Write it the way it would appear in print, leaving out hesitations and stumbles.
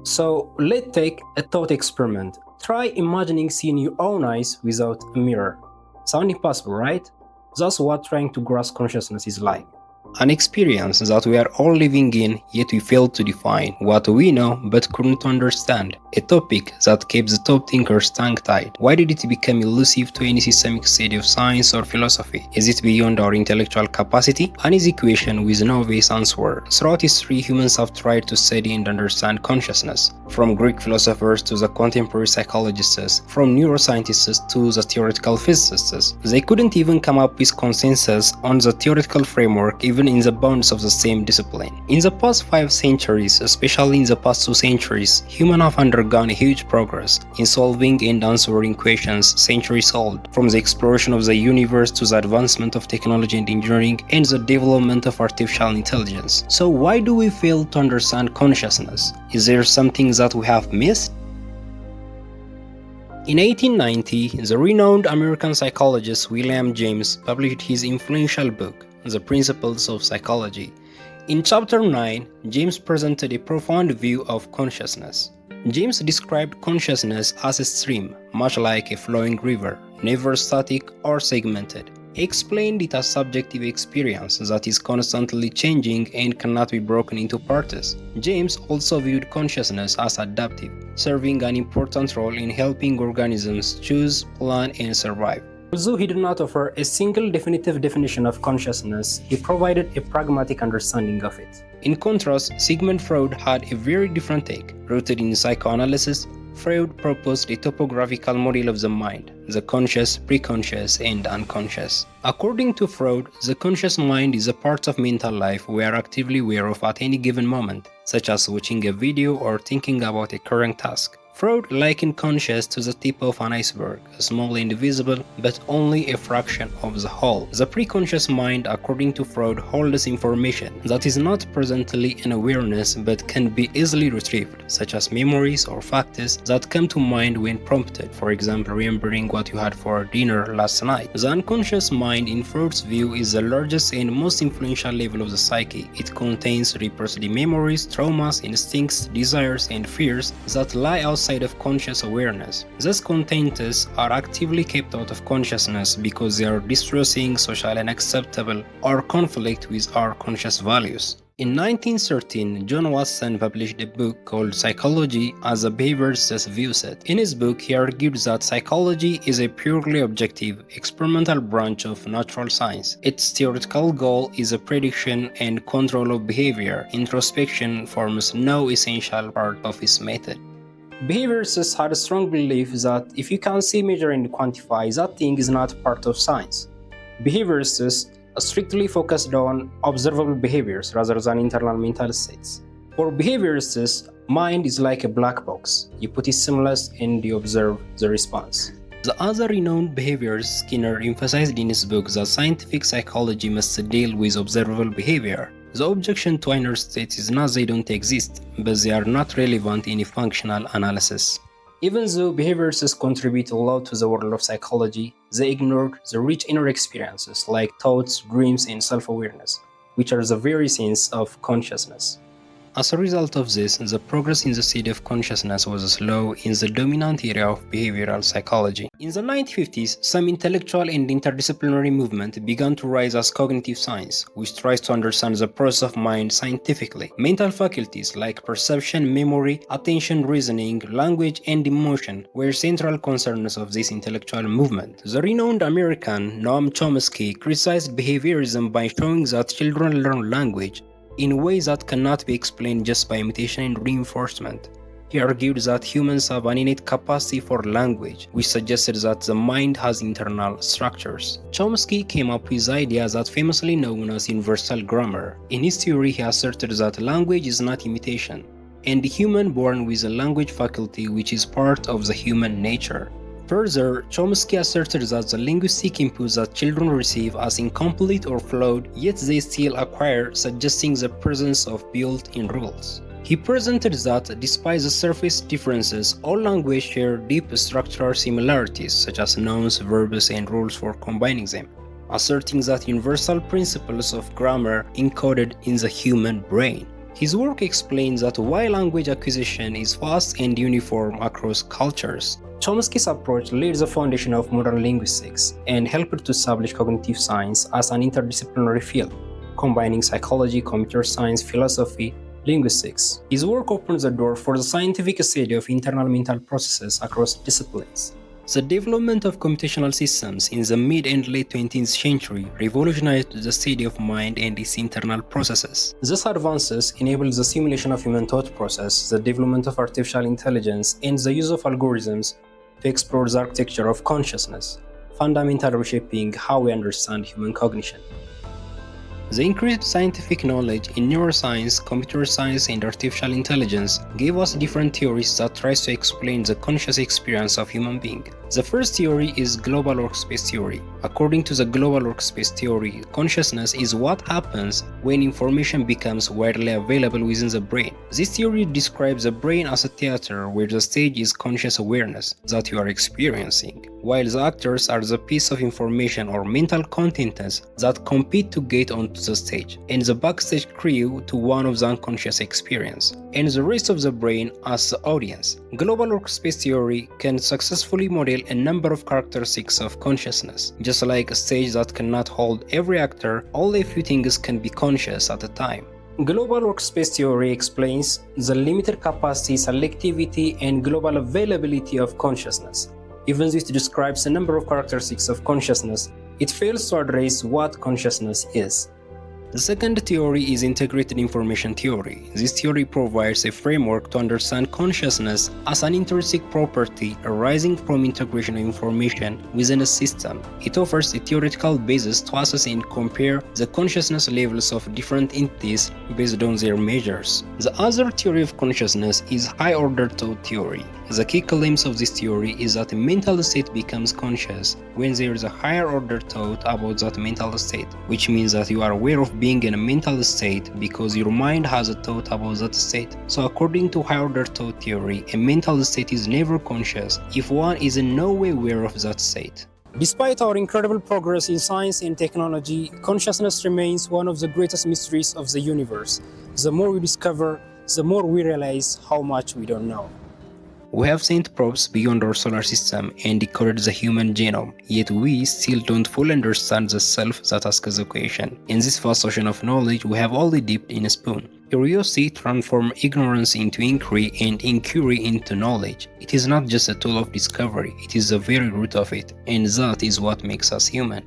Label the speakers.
Speaker 1: So let's take a thought experiment. Try imagining seeing your own eyes without a mirror. Sound impossible, right? That's what trying to grasp consciousness is like. An experience that we are all living in, yet we fail to define what we know but couldn't understand. A topic that keeps the top thinkers tongue-tied. Why did it become elusive to any systemic study of science or philosophy? Is it beyond our intellectual capacity? An equation with no obvious answer. Throughout history, humans have tried to study and understand consciousness. From Greek philosophers to the contemporary psychologists, from neuroscientists to the theoretical physicists, they couldn't even come up with consensus on the theoretical framework even in the bounds of the same discipline. In the past 5 centuries, especially in the past 2 centuries, humans have undergone a huge progress in solving and answering questions centuries old, from the exploration of the universe to the advancement of technology and engineering and the development of artificial intelligence. So why do we fail to understand consciousness? Is there something that we have missed? In 1890, the renowned American psychologist William James published his influential book, The Principles of Psychology. In chapter 9, James presented a profound view of consciousness. James described consciousness as a stream, much like a flowing river, never static or segmented. He explained it as subjective experience that is constantly changing and cannot be broken into parts. James also viewed consciousness as adaptive, serving an important role in helping organisms choose, plan, and survive. Although he did not offer a single definitive definition of consciousness, he provided a pragmatic understanding of it. In contrast, Sigmund Freud had a very different take. Rooted in psychoanalysis, Freud proposed a topographical model of the mind, the conscious, preconscious, and unconscious. According to Freud, the conscious mind is a part of mental life we are actively aware of at any given moment, such as watching a video or thinking about a current task. Freud likened conscious to the tip of an iceberg, small and visible, but only a fraction of the whole. The preconscious mind, according to Freud, holds information that is not presently in awareness but can be easily retrieved, such as memories or facts that come to mind when prompted, for example remembering what you had for dinner last night. The unconscious mind, in Freud's view, is the largest and most influential level of the psyche. It contains repressed memories, traumas, instincts, desires, and fears that lie outside of conscious awareness. These contents are actively kept out of consciousness because they are distressing, social, and unacceptable, or conflict with our conscious values. In 1913, John Watson published a book called Psychology as a Behaviorist Views It. In his book, he argued that psychology is a purely objective, experimental branch of natural science. Its theoretical goal is a prediction and control of behavior. Introspection forms no essential part of his method. Behaviorists had a strong belief that if you can see, measure, and quantify, that thing is not part of science. Behaviorists strictly focused on observable behaviors rather than internal mental states. For behaviorists, mind is like a black box. You put a stimulus and you observe the response. The other renowned behaviorist, Skinner, emphasized in his book that scientific psychology must deal with observable behavior. The objection to inner states is not they don't exist, but they are not relevant in a functional analysis. Even though behaviorists contribute a lot to the world of psychology, they ignored the rich inner experiences like thoughts, dreams, and self-awareness, which are the very sense of consciousness. As a result of this, the progress in the study of consciousness was slow in the dominant area of behavioral psychology. In the 1950s, some intellectual and interdisciplinary movement began to rise as cognitive science, which tries to understand the process of mind scientifically. Mental faculties like perception, memory, attention, reasoning, language, and emotion were central concerns of this intellectual movement. The renowned American Noam Chomsky criticized behaviorism by showing that children learn language in ways that cannot be explained just by imitation and reinforcement. He argued that humans have an innate capacity for language, which suggested that the mind has internal structures. Chomsky came up with ideas that famously known as universal grammar. In his theory, he asserted that language is not imitation, and the human born with a language faculty which is part of the human nature. Further, Chomsky asserted that the linguistic inputs that children receive as incomplete or flawed, yet they still acquire, suggesting the presence of built-in rules. He presented that, despite the surface differences, all languages share deep structural similarities, such as nouns, verbs, and rules for combining them, asserting that universal principles of grammar encoded in the human brain. His work explains that why language acquisition is fast and uniform across cultures. Chomsky's approach laid the foundation of modern linguistics and helped to establish cognitive science as an interdisciplinary field, combining psychology, computer science, philosophy, linguistics. His work opens the door for the scientific study of internal mental processes across disciplines. The development of computational systems in the mid and late 20th century revolutionized the study of mind and its internal processes. These advances enabled the simulation of human thought process, the development of artificial intelligence, and the use of algorithms to explore the architecture of consciousness, fundamentally reshaping how we understand human cognition. The increased scientific knowledge in neuroscience, computer science, and artificial intelligence gave us different theories that try to explain the conscious experience of human being. The first theory is global workspace theory. According to the global workspace theory, consciousness is what happens when information becomes widely available within the brain. This theory describes the brain as a theater where the stage is conscious awareness that you are experiencing, while the actors are the piece of information or mental contents that compete to get onto the stage, and the backstage crew to one of the unconscious experience, and the rest of the brain as the audience. Global workspace theory can successfully model a number of characteristics of consciousness. Just like a stage that cannot hold every actor, only a few things can be conscious at a time. Global workspace theory explains the limited capacity, selectivity, and global availability of consciousness. Even though it describes a number of characteristics of consciousness, it fails to address what consciousness is. The second theory is integrated information theory. This theory provides a framework to understand consciousness as an intrinsic property arising from integration of information within a system. It offers a theoretical basis to assess and compare the consciousness levels of different entities based on their measures. The other theory of consciousness is high-order thought theory. The key claims of this theory is that a mental state becomes conscious when there is a higher order thought about that mental state, which means that you are aware of being in a mental state because your mind has a thought about that state. So according to higher order thought theory, a mental state is never conscious if one is in no way aware of that state. Despite our incredible progress in science and technology, consciousness remains one of the greatest mysteries of the universe. The more we discover, the more we realize how much we don't know. We have sent probes beyond our solar system and decoded the human genome, yet we still don't fully understand the self that asks the question. In this vast ocean of knowledge, we have only dipped in a spoon. Curiosity transforms ignorance into inquiry and inquiry into knowledge. It is not just a tool of discovery, it is the very root of it, and that is what makes us human.